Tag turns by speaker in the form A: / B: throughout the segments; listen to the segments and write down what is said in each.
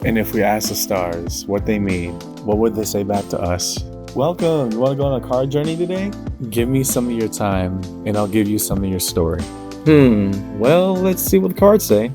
A: And if we ask the stars what they mean, what would they say back to us? Welcome. You want to go on a card journey today? Give me some of your time, and I'll give you some of your story. Well, let's see what the cards say.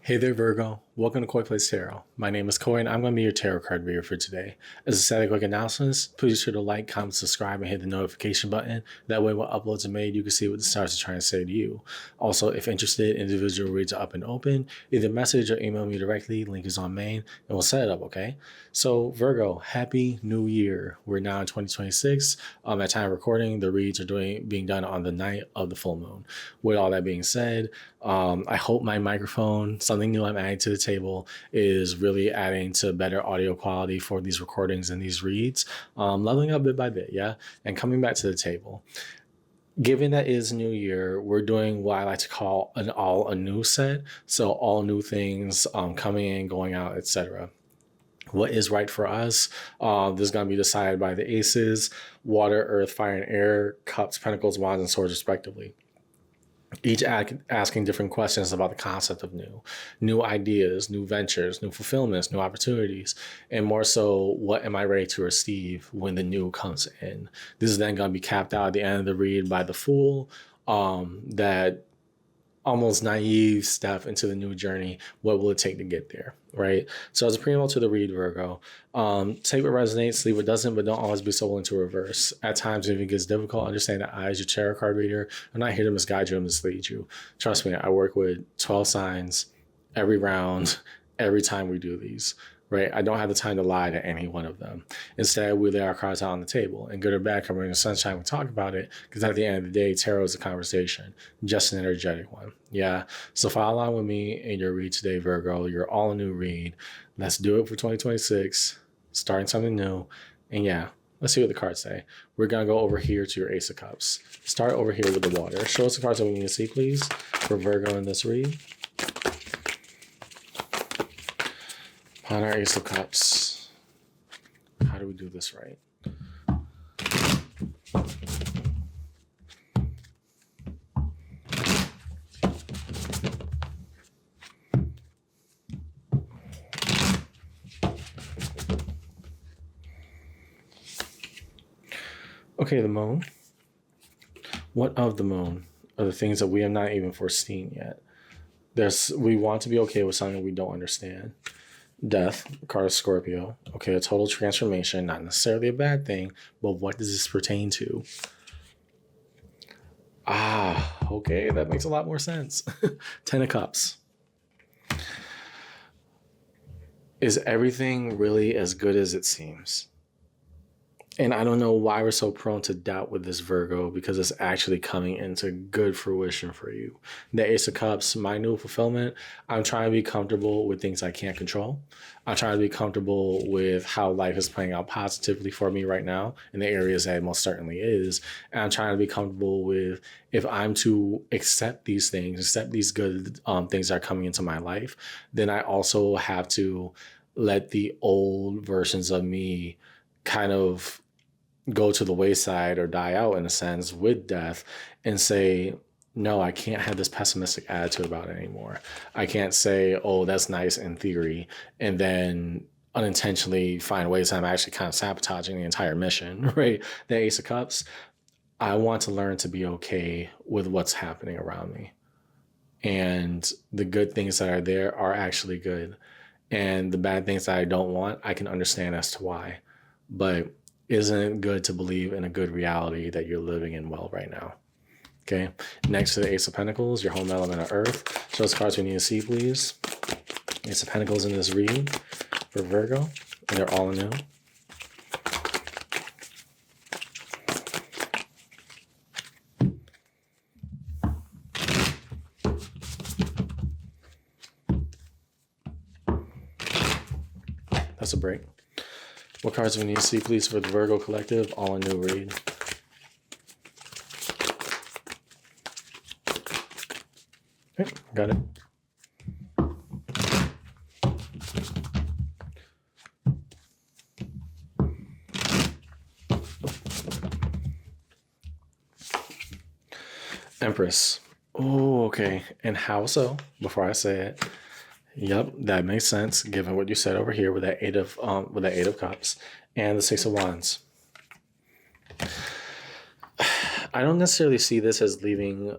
B: Hey there, Virgo. Welcome to Koi Plays Tarot. My name is Koi, and I'm going to be your tarot card reader for today. As a set of quick announcements, please be sure to like, comment, subscribe, and hit the notification button. That way, when uploads are made, you can see what the stars are trying to say to you. Also, if interested, individual reads are up and open. Either message or email me directly. Link is on main, and we'll set it up, okay? So, Virgo, Happy New Year. We're now in 2026. At time of recording, the reads are being done on the night of the full moon. With all that being said, I hope my microphone, something new I'm adding to the table, is really adding to better audio quality for these recordings and these reads, leveling up bit by bit, yeah? And coming back to the table. Given that it is New Year, we're doing what I like to call an all anew set. So all new things coming in, going out, etc. What is right for us? This is going to be decided by the aces, water, earth, fire, and air, cups, pentacles, wands, and swords, respectively. Each asking different questions about the concept of new ideas, new ventures, new fulfillments, new opportunities, and more so, what am I ready to receive when the new comes in? This is then going to be capped out at the end of the read by the Fool, that almost naive step into the new journey. What will it take to get there, right? So as a preamble to the read, Virgo, take what resonates, leave what doesn't, but don't always be so willing to reverse. At times, if it gets difficult, understand that I, as your tarot card reader, I'm not here to misguide you and mislead you. Trust me, I work with 12 signs every round, every time we do these. Right? I don't have the time to lie to any one of them. Instead, we lay our cards out on the table, and good or bad, coming in the sunshine, we talk about it, because at the end of the day, tarot is a conversation, just an energetic one. Yeah. So follow along with me in your read today, Virgo. Your all new read. Let's do it for 2026, starting something new. And yeah, let's see what the cards say. We're going to go over here to your Ace of Cups. Start over here with the water. Show us the cards that we need to see, please, for Virgo in this read. On our Ace of Cups, how do we do this right? Okay, the moon. What of the moon are the things that we have not even foreseen yet? We want to be okay with something we don't understand. Death, card of Scorpio. Okay, a total transformation, not necessarily a bad thing, but what does this pertain to? Okay, that makes a lot more sense. 10 of Cups. Is everything really as good as it seems? And I don't know why we're so prone to doubt with this, Virgo, because it's actually coming into good fruition for you. The Ace of Cups, my new fulfillment, I'm trying to be comfortable with things I can't control. I'm trying to be comfortable with how life is playing out positively for me right now in the areas that it most certainly is. And I'm trying to be comfortable with, if I'm to accept these things, accept these good things that are coming into my life, then I also have to let the old versions of me kind of go to the wayside or die out in a sense with death, and say, no, I can't have this pessimistic attitude about it anymore. I can't say, oh, that's nice in theory, and then unintentionally find ways I'm actually kind of sabotaging the entire mission, right? The Ace of Cups, I want to learn to be okay with what's happening around me. And the good things that are there are actually good. And the bad things that I don't want, I can understand as to why. But isn't it good to believe in a good reality that you're living in well right now? Okay. Next to the Ace of Pentacles, your home element of Earth. Show us cards we need to see, please. Ace of Pentacles in this read for Virgo, and they're all anew. That's a break. What cards do we need to see, please, for the Virgo Collective? All anew read. Okay, got it. Empress. Oh, okay. And how so? Before I say it. Yep, that makes sense given what you said over here with that Eight of Cups and the Six of Wands. I don't necessarily see this as leaving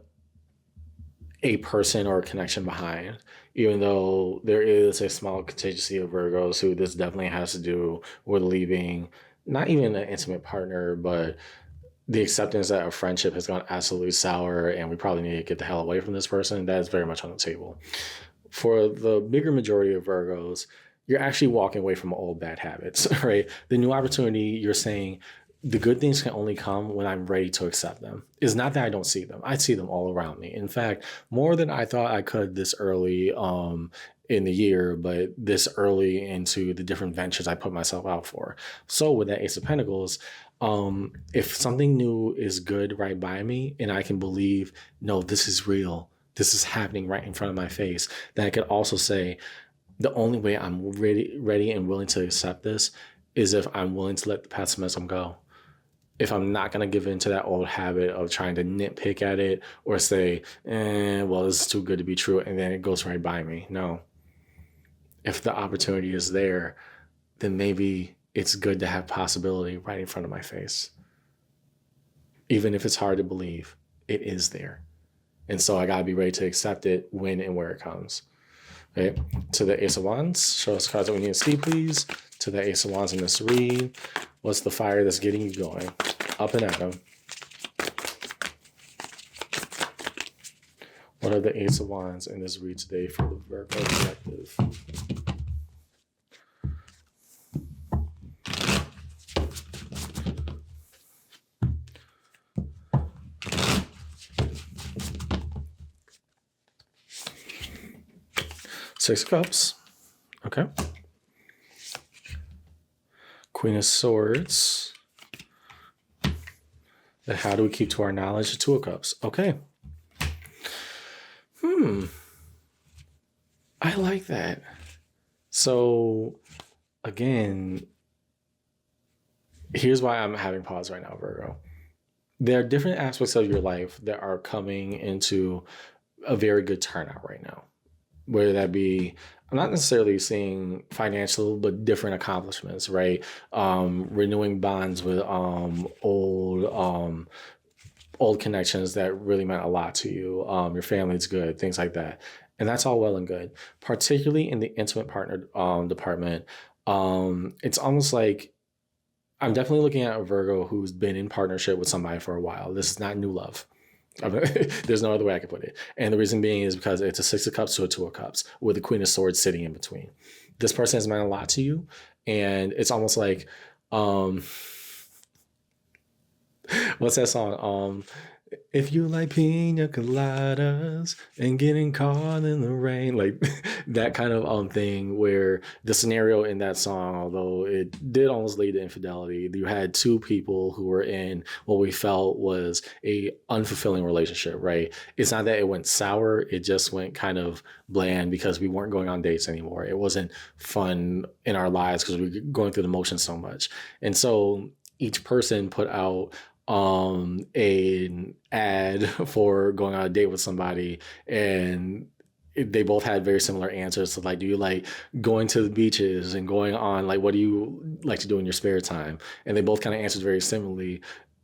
B: a person or a connection behind, even though there is a small contingency of Virgos who this definitely has to do with leaving not even an intimate partner, but the acceptance that a friendship has gone absolutely sour and we probably need to get the hell away from this person. That is very much on the table. For the bigger majority of Virgos, you're actually walking away from old bad habits, right? The new opportunity, you're saying, the good things can only come when I'm ready to accept them. It's not that I don't see them. I see them all around me. In fact, more than I thought I could this early in the year, but this early into the different ventures I put myself out for. So with that Ace of Pentacles, if something new is good right by me and I can believe, no, this is real, this is happening right in front of my face, then I could also say, the only way I'm ready and willing to accept this is if I'm willing to let the pessimism go. If I'm not going to give in to that old habit of trying to nitpick at it or say, well, this is too good to be true, and then it goes right by me. No. If the opportunity is there, then maybe it's good to have possibility right in front of my face. Even if it's hard to believe, it is there. And so I got to be ready to accept it when and where it comes. Okay. To the Ace of Wands, show us cards that we need to see, please. To the Ace of Wands in this read, what's the fire that's getting you going? Up and at 'em. What are the Ace of Wands in this read today for the Virgo collective? Six of Cups. Okay. Queen of Swords. Then how do we keep to our knowledge? Two of Cups. Okay. I like that. So, again, here's why I'm having pause right now, Virgo. There are different aspects of your life that are coming into a very good turnout right now. Whether that be, I'm not necessarily seeing financial, but different accomplishments, right? Renewing bonds with old connections that really meant a lot to you. Your family's good, things like that. And that's all well and good. Particularly in the intimate partner department, it's almost like I'm definitely looking at a Virgo who's been in partnership with somebody for a while. This is not new love. There's no other way I can put it. And the reason being is because it's a Six of Cups to a Two of Cups with the Queen of Swords sitting in between. This person has meant a lot to you. And it's almost like, what's that song? If you like pina coladas and getting caught in the rain, like that kind of thing where the scenario in that song, although it did almost lead to infidelity, you had two people who were in what we felt was a unfulfilling relationship, right? It's not that it went sour, it just went kind of bland because we weren't going on dates anymore. It wasn't fun in our lives because we were going through the motions so much. And so each person put out an ad for going on a date with somebody, and they both had very similar answers. So like, do you like going to the beaches and going on, like, what do you like to do in your spare time? And they both kind of answered very similarly.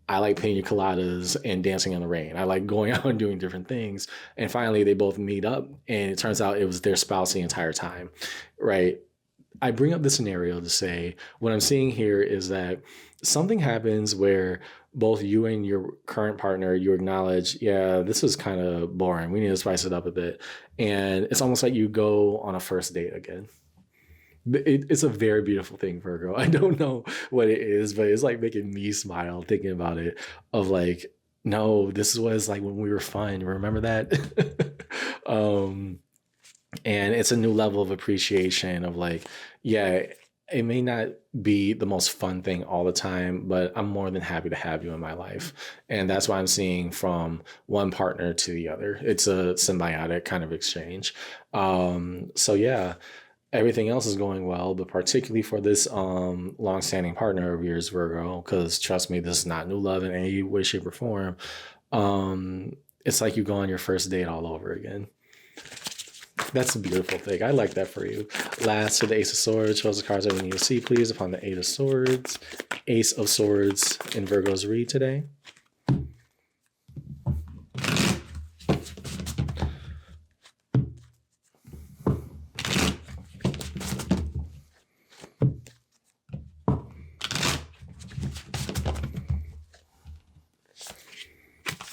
B: I like pina coladas and dancing in the rain. I like going out and doing different things. And finally they both meet up, and it turns out it was their spouse the entire time, right? I bring up the scenario to say what I'm seeing here is that something happens where both you and your current partner, you acknowledge, yeah, this is kind of boring. We need to spice it up a bit. And it's almost like you go on a first date again. It's a very beautiful thing, Virgo. I don't know what it is, but it's like making me smile thinking about it, of like, no, this is what it's like when we were fun. Remember that? And it's a new level of appreciation of like, yeah, it may not be the most fun thing all the time, but I'm more than happy to have you in my life. And that's why I'm seeing from one partner to the other. It's a symbiotic kind of exchange. So yeah, everything else is going well, but particularly for this long-standing partner of yours, Virgo, because trust me, this is not new love in any way, shape, or form. It's like you go on your first date all over again. That's a beautiful thing. I like that for you. Last to the Ace of Swords. Shows the cards that we need to see, please, upon the Eight of Swords. Ace of Swords in Virgo's read today.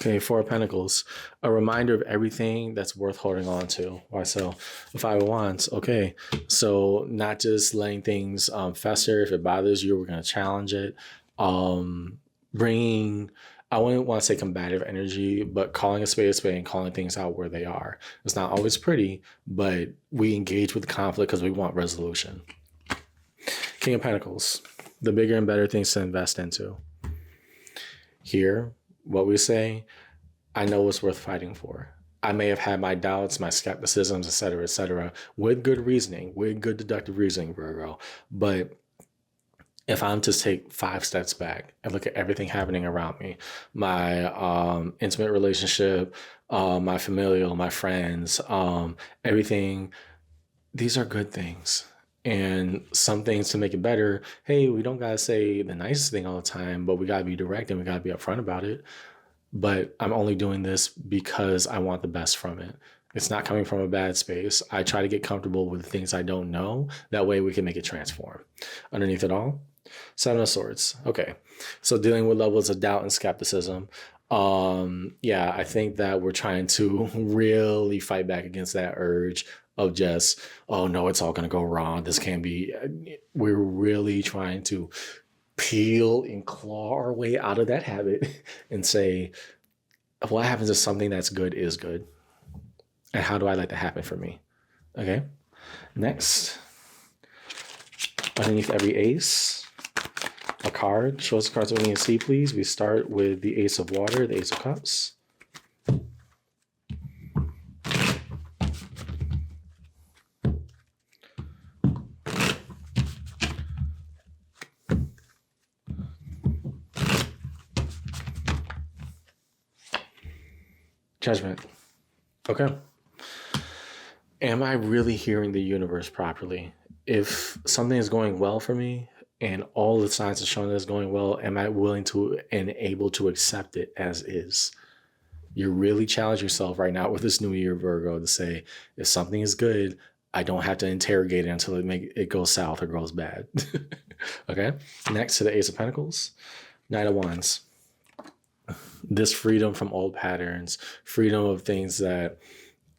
B: Okay, Four of Pentacles. A reminder of everything that's worth holding on to. Why so? The Five of Wands. Okay, so not just letting things fester. If it bothers you, we're going to challenge it. Bringing, I wouldn't want to say combative energy, but calling a spade and calling things out where they are. It's not always pretty, but we engage with the conflict because we want resolution. King of Pentacles. The bigger and better things to invest into. Here, what we say, I know what's worth fighting for. I may have had my doubts, my skepticisms, et cetera, with good reasoning, with good deductive reasoning, Virgo. But if I'm to take 5 steps back and look at everything happening around me, my intimate relationship, my familial, my friends, everything, these are good things. And some things to make it better, hey, we don't got to say the nicest thing all the time, but we got to be direct and we got to be upfront about it. But I'm only doing this because I want the best from it. It's not coming from a bad space. I try to get comfortable with the things I don't know. That way we can make it transform. Underneath it all, Seven of Swords. Okay. So dealing with levels of doubt and skepticism. Yeah, I think that we're trying to really fight back against that urge of just, oh no, it's all going to go wrong. This can't be. We're really trying to peel and claw our way out of that habit and say, what happens if something that's good is good? And how do I let that happen for me? Okay. Next, underneath every ace, a card. Show us the cards that we need to see, please. We start with the Ace of Water, the Ace of Cups. Judgment. Okay. Am I really hearing the universe properly? If something is going well for me and all the signs are showing that it's going well, am I willing to and able to accept it as is? You really challenge yourself right now with this new year, Virgo, to say, if something is good, I don't have to interrogate it until it goes south or goes bad. Okay. Next to the Ace of Pentacles, Knight of Wands. This freedom from old patterns, freedom of things that,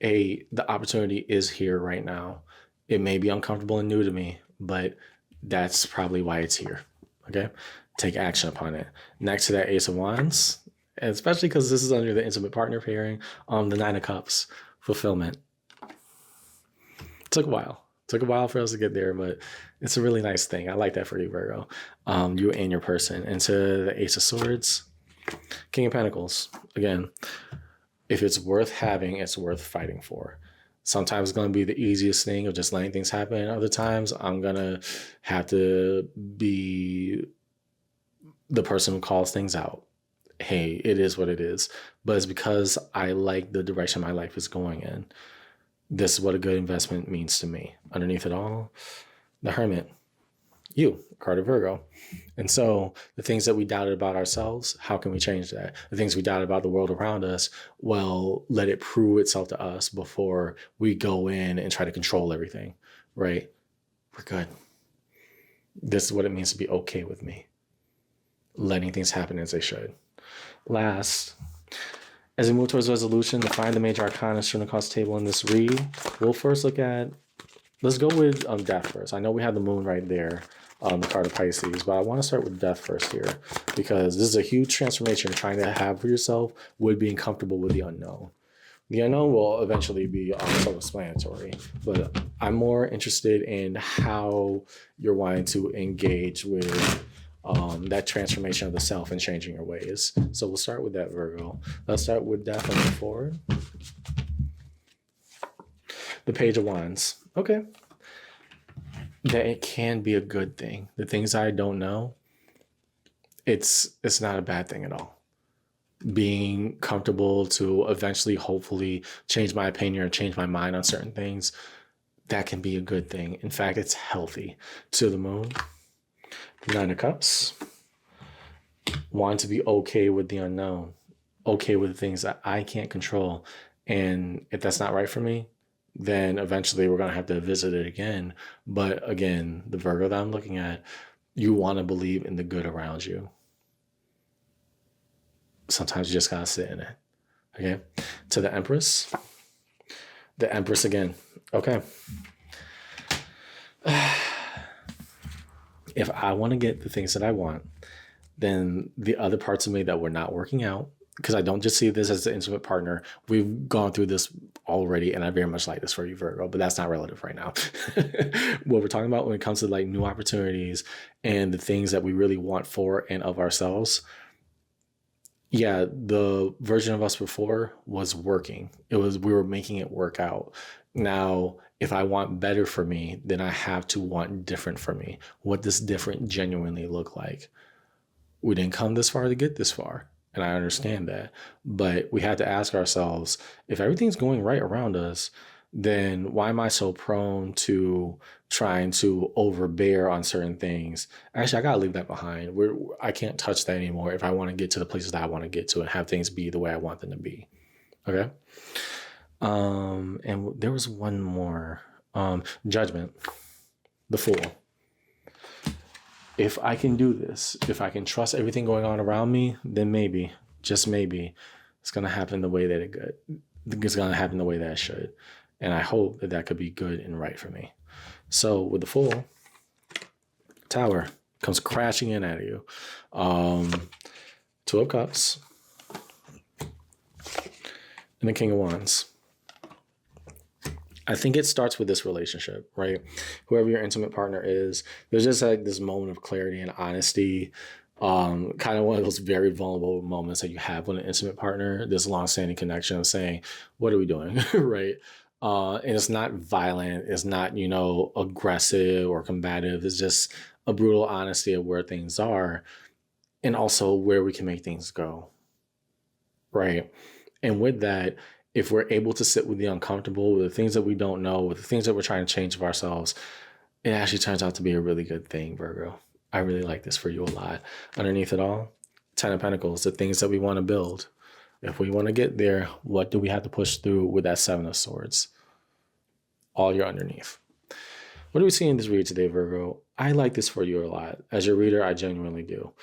B: the opportunity is here right now. It may be uncomfortable and new to me, but that's probably why it's here. Okay. Take action upon it. Next to that Ace of Wands, and especially because this is under the intimate partner pairing, the Nine of Cups, fulfillment. Took a while for us to get there, but it's a really nice thing. I like that for you, Virgo. You and your person. And to the Ace of Swords, King of Pentacles. Again, if it's worth having, it's worth fighting for. Sometimes it's going to be the easiest thing of just letting things happen. Other times I'm going to have to be the person who calls things out. Hey, it is what it is. But it's because I like the direction my life is going in. This is what a good investment means to me. Underneath it all, the Hermit. You, card of Virgo. And so the things that we doubted about ourselves, how can we change that? The things we doubted about the world around us, well, let it prove itself to us before we go in and try to control everything, right? We're good. This is what it means to be okay with me. Letting things happen as they should. Last, as we move towards resolution, to find the major arcana shown across the table in this read, we'll first look at, let's go with death first. I know we have the moon right there, the card of Pisces, but I want to start with death first here because this is a huge transformation you're trying to have for yourself with being comfortable with the unknown. The unknown will eventually be self-explanatory, but I'm more interested in how you're wanting to engage with that transformation of the self and changing your ways. So we'll start with that, Virgo. Let's start with death and move forward. The Page of Wands. Okay. That it can be a good thing. The things I don't know, it's not a bad thing at all. being comfortable to eventually, hopefully, change my opinion or change my mind on certain things, that can be a good thing. In fact, it's healthy. To the moon, 9 of Cups, wanting to be okay with the unknown, okay with things that I can't control. And if that's not right for me, then eventually we're going to have to visit it again. But again, the Virgo that I'm looking at, you want to believe in the good around you. Sometimes you just got to sit in it. Okay. To the Empress. The Empress again. Okay. If I want to get the things that I want, then the other parts of me that were not working out, because I don't just see this as an intimate partner. We've gone through this already, and I very much like this for you, Virgo, but that's not relative right now. What we're talking about when it comes to like new opportunities and the things that we really want for and of ourselves. Yeah, the version of us before was working. We were making it work out. Now, if I want better for me, then I have to want different for me. What does different genuinely look like? We didn't come this far to get this far. And I understand that. But we had to ask ourselves, if everything's going right around us, then why am I so prone to trying to overbear on certain things? Actually, I got to leave that behind. I can't touch that anymore if I want to get to the places that I want to get to and have things be the way I want them to be. Okay. And there was one more. Judgment. The Fool. If I can do this, if I can trust everything going on around me, then maybe, just maybe, it's going to happen the way that it's going to happen the way that it should. And I hope that could be good and right for me. So with the Fool, Tower comes crashing in at you. 2 of Cups and the King of Wands. I think it starts with this relationship, right? Whoever your intimate partner is, there's just like this moment of clarity and honesty. Kind of one of those very vulnerable moments that you have with an intimate partner, this long-standing connection of saying, what are we doing? Right? And it's not violent. It's not, aggressive or combative. It's just a brutal honesty of where things are and also where we can make things go. Right? And with that, if we're able to sit with the uncomfortable, with the things that we don't know, with the things that we're trying to change of ourselves, it actually turns out to be a really good thing, Virgo. I really like this for you a lot. Underneath it all, 10 of Pentacles, the things that we want to build. If we want to get there, what do we have to push through with that 7 of Swords? All you're underneath. What do we see in this read today, Virgo? I like this for you a lot. As your reader, I genuinely do.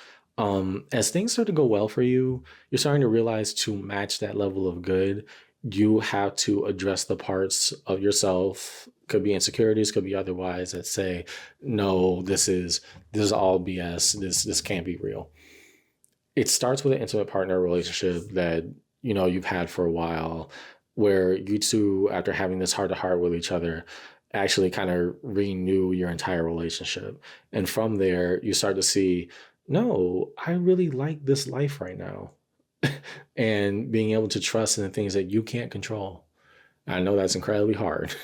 B: As things start to go well for you, you're starting to realize to match that level of good, you have to address the parts of yourself, could be insecurities, could be otherwise, that say, no, this is all BS. This can't be real. It starts with an intimate partner relationship that, you've had for a while, where you two, after having this heart to heart with each other, actually kind of renew your entire relationship. And from there, you start to see, no, I really like this life right now. And being able to trust in the things that you can't control. I know that's incredibly hard.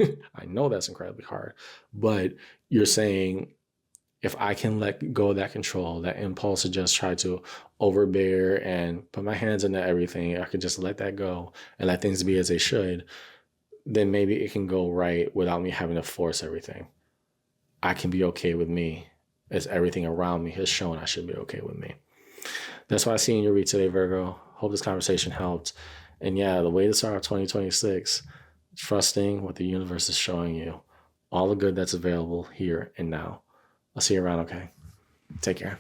B: But you're saying, if I can let go of that control, that impulse to just try to overbear and put my hands into everything, I could just let that go and let things be as they should, then maybe it can go right without me having to force everything. I can be okay with me as everything around me has shown I should be okay with me. That's what I see in your read today, Virgo. Hope this conversation helped. And yeah, the way to start 2026, trusting what the universe is showing you, all the good that's available here and now. I'll see you around, okay? Take care.